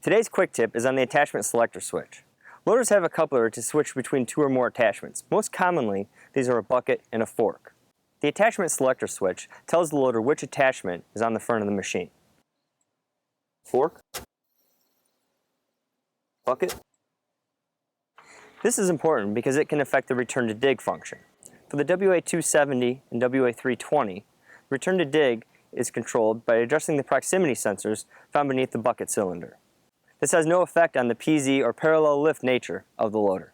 Today's quick tip is on the attachment selector switch. Loaders have a coupler to switch between two or more attachments. Most commonly, these are a bucket and a fork. The attachment selector switch tells the loader which attachment is on the front of the machine. Fork, bucket. This is important because it can affect the return to dig function. For the WA270 and WA320, return to dig is controlled by adjusting the proximity sensors found beneath the bucket cylinder. This has no effect on the PZ or parallel lift nature of the loader.